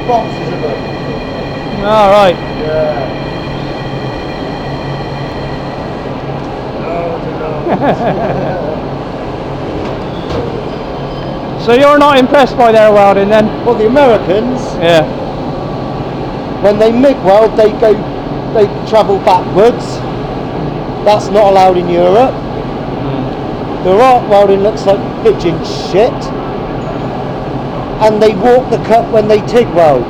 boxes of them. All right. Yeah. So you're not impressed by their welding then? Well, the Americans, Yeah. when they MIG weld, they travel backwards. That's not allowed in Europe. Their arc welding looks like pigeon shit. And they walk the cut when they TIG weld.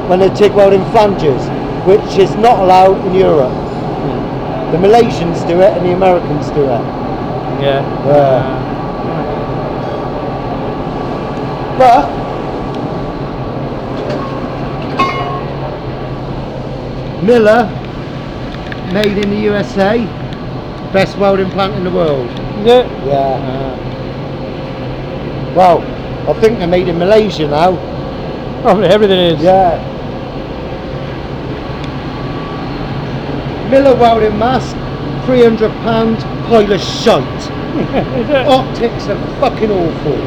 When they TIG weld in flanges, which is not allowed in Europe. The Malaysians do it and the Americans do it. Yeah. But Miller, made in the USA, best welding plant in the world. Yeah. Yeah. Well, I think they're made in Malaysia now. Probably everything is. Yeah. Miller welding mask, £300, pile of shite. Optics are fucking awful.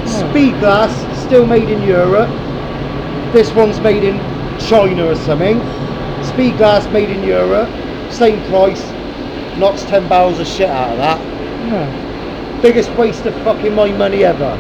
Speed glass, still made in Europe. This one's made in China or something. Speed glass made in Europe, same price, knocks 10 barrels of shit out of that. Biggest waste of fucking my money ever.